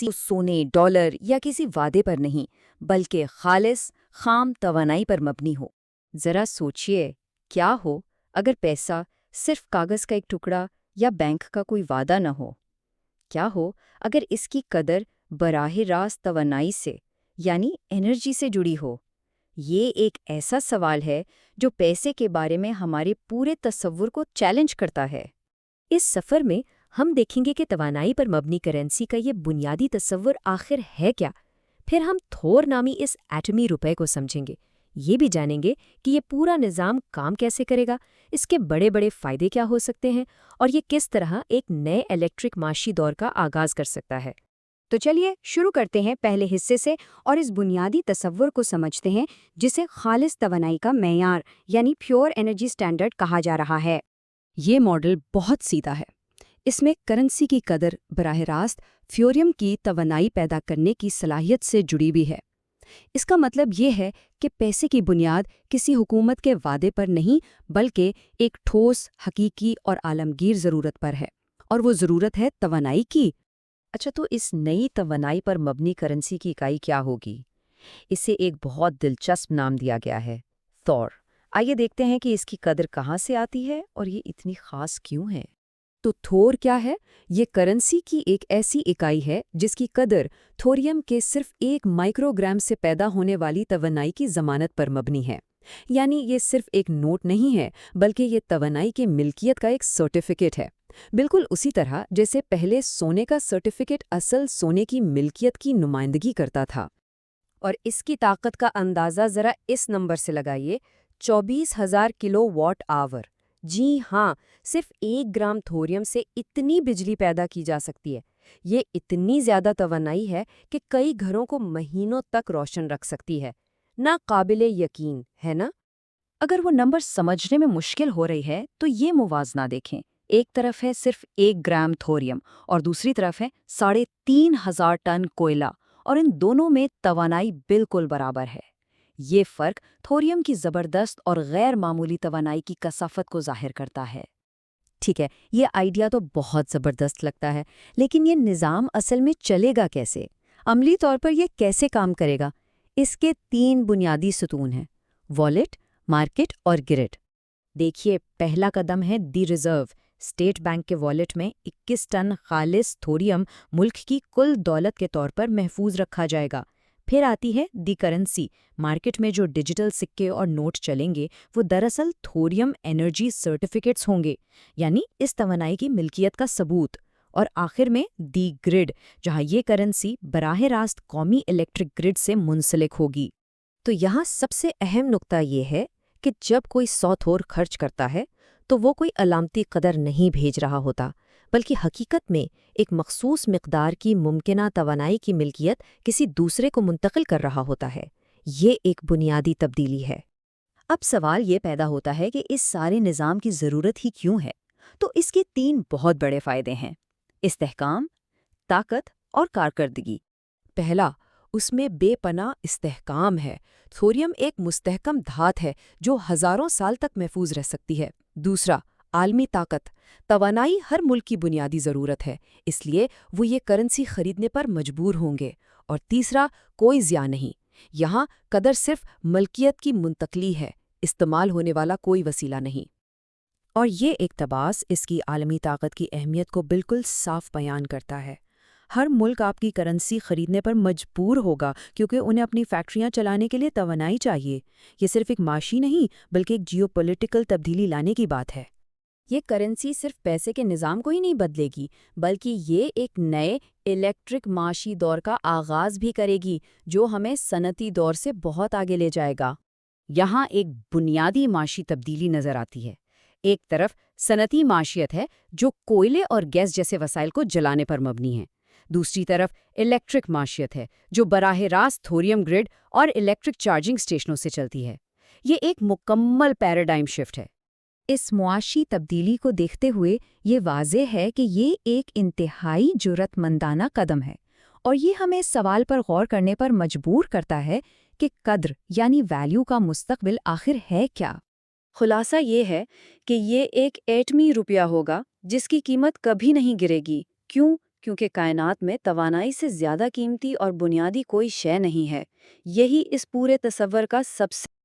सोने, डॉलर या किसी वादे पर नहीं, बल्कि खालिस खाम तवानाई पर मबनी हो। ज़रा सोचिए, क्या हो अगर पैसा सिर्फ कागज़ का एक टुकड़ा या बैंक का कोई वादा न हो? क्या हो अगर इसकी कदर बराह रास्त तवानाई से यानी एनर्जी से जुड़ी हो? ये एक ऐसा सवाल है जो पैसे के बारे में हमारे पूरे तस्वुर को चैलेंज करता है। इस सफ़र में हम देखेंगे कि तवानाई पर मबनी करेंसी का ये बुनियादी तस्वुर आखिर है क्या। फिर हम थोर नामी इस एटमी रुपए को समझेंगे। ये भी जानेंगे कि ये पूरा निज़ाम काम कैसे करेगा, इसके बड़े बड़े फ़ायदे क्या हो सकते हैं और ये किस तरह एक नए इलेक्ट्रिक माशी दौर का आगाज़ कर सकता है। तो चलिए शुरू करते हैं पहले हिस्से से और इस बुनियादी तस्वुर को समझते हैं जिसे खालिस तवानाई का मेयार यानी प्योर एनर्जी स्टैंडर्ड कहा जा रहा है। ये मॉडल बहुत सीधा है। इसमें करेंसी की कदर बराह रास्त फ्योरियम की तवानाई पैदा करने की सलाहियत से जुड़ी भी है। इसका मतलब ये है कि पैसे की बुनियाद किसी हुकूमत के वादे पर नहीं, बल्कि एक ठोस, हकीकी और आलमगीर ज़रूरत पर है, और वो ज़रूरत है तवानाई की। अच्छा, तो इस नई तवानाई पर मबनी करेंसी की इकाई क्या होगी? इसे एक बहुत दिलचस्प नाम दिया गया है, थॉर। आइए देखते हैं कि इसकी कदर कहाँ से आती है और ये इतनी खास क्यों है। तो थोर क्या है? ये करेंसी की एक ऐसी इकाई है जिसकी कदर थोरियम के सिर्फ 1 माइक्रोग्राम से पैदा होने वाली तवानाई की ज़मानत पर मबनी है। यानी ये सिर्फ एक नोट नहीं है, बल्कि ये तवानाई के मिल्कियत का एक सर्टिफिकेट है। बिल्कुल उसी तरह जैसे पहले सोने का सर्टिफिकेट असल सोने की मिल्कियत की नुमाइंदगी करता था। और इसकी ताकत का अंदाज़ा ज़रा इस नंबर से लगाइए, 24,000 किलोवाट आवर। जी हाँ, सिर्फ 1 ग्राम थोरियम से इतनी बिजली पैदा की जा सकती है। ये इतनी ज़्यादा तवानाई है कि कई घरों को महीनों तक रोशन रख सकती है। ना काबिले यकीन, है ना? अगर वो नंबर समझने में मुश्किल हो रही है तो ये मुवाजना देखें। एक तरफ है सिर्फ 1 ग्राम थोरियम और दूसरी तरफ है 3,500 टन कोयला, और इन दोनों में तवानाई बिल्कुल बराबर है। ये फ़र्क थोरियम की ज़बरदस्त और गैर मामूली तवानाई की कसाफत को ज़ाहिर करता है। ठीक है, ये आइडिया तो बहुत ज़बरदस्त लगता है, लेकिन ये निज़ाम असल में चलेगा कैसे? अमली तौर पर ये कैसे काम करेगा? इसके 3 बुनियादी सतून हैं: वॉलेट, मार्केट और ग्रिड। देखिए, पहला कदम है दी रिजर्व। स्टेट बैंक के वॉलेट में 21 टन खालिस थोरियम मुल्क की कुल दौलत के तौर पर महफूज रखा जाएगा। फिर आती है दी करेंसी। मार्केट में जो डिजिटल सिक्के और नोट चलेंगे वो दरअसल थोरियम एनर्जी सर्टिफिकेट्स होंगे, यानी इस तवानाई की मिल्कियत का सबूत। और आखिर में दी ग्रिड, जहां ये करेंसी बराह रास्त कौमी इलेक्ट्रिक ग्रिड से मुंसलिक होगी। तो यहाँ सबसे अहम नुक्ता ये है कि जब कोई 100 थोर खर्च करता है तो वो कोई अलामती कदर नहीं भेज रहा होता, बल्कि हकीकत में एक मखसूस मिकदार की मुमकिना तवानाई की मिल्कियत किसी दूसरे को मुंतकिल कर रहा होता है। ये एक बुनियादी तब्दीली है। अब सवाल ये पैदा होता है कि इस सारे निज़ाम की ज़रूरत ही क्यों है? तो इसके 3 बहुत बड़े फ़ायदे हैं: इस्तेहकाम, ताकत और कारकर्दगी। पहला, उसमें बेपनाह इस्तेहकाम है। थोरियम एक मुस्तहकम धात है जो हज़ारों साल तक महफूज रह सकती है। दूसरा, आलमी ताकत। तवानाई हर मुल्क की बुनियादी ज़रूरत है, इसलिए वो ये करेंसी खरीदने पर मजबूर होंगे। और तीसरा, कोई ज़िया नहीं। यहाँ कदर सिर्फ मलकियत की मुंतकली है, इस्तेमाल होने वाला कोई वसीला नहीं। और ये इक़्तिबास इसकी आलमी ताकत की अहमियत को बिल्कुल साफ बयान करता है। हर मुल्क आपकी करेंसी खरीदने पर मजबूर होगा क्योंकि उन्हें अपनी फैक्ट्रियां चलाने के लिए तवानाई चाहिए। ये सिर्फ एक माशी नहीं, बल्कि एक जियोपॉलिटिकल तब्दीली लाने की बात है। ये करेंसी सिर्फ पैसे के निज़ाम को ही नहीं बदलेगी, बल्कि ये एक नए इलेक्ट्रिक माशी दौर का आगाज़ भी करेगी जो हमें सनती दौर से बहुत आगे ले जाएगा। यहाँ एक बुनियादी माशी तब्दीली नज़र आती है। एक तरफ सनती माशियत है जो कोयले और गैस जैसे वसाइल को जलाने पर मबनी है। दूसरी तरफ इलेक्ट्रिक माशियत है जो बराह रास्त थोरियम ग्रिड और इलेक्ट्रिक चार्जिंग स्टेशनों से चलती है। ये एक मुकम्मल पैराडाइम शिफ्ट है। इस मुआशी तब्दीली को देखते हुए ये वाज़ेह है कि ये एक इंतहाई जुर्रतमंदाना कदम है, और ये हमें इस सवाल पर गौर करने पर मजबूर करता है कि कद्र यानी वैल्यू का मुस्तकबिल आखिर है क्या। खुलासा ये है कि ये एक एटमी रुपया होगा जिसकी कीमत कभी नहीं गिरेगी। क्यों? کیونکہ کائنات میں توانائی سے زیادہ قیمتی اور بنیادی کوئی شے نہیں ہے۔ یہی اس پورے تصور کا سب سے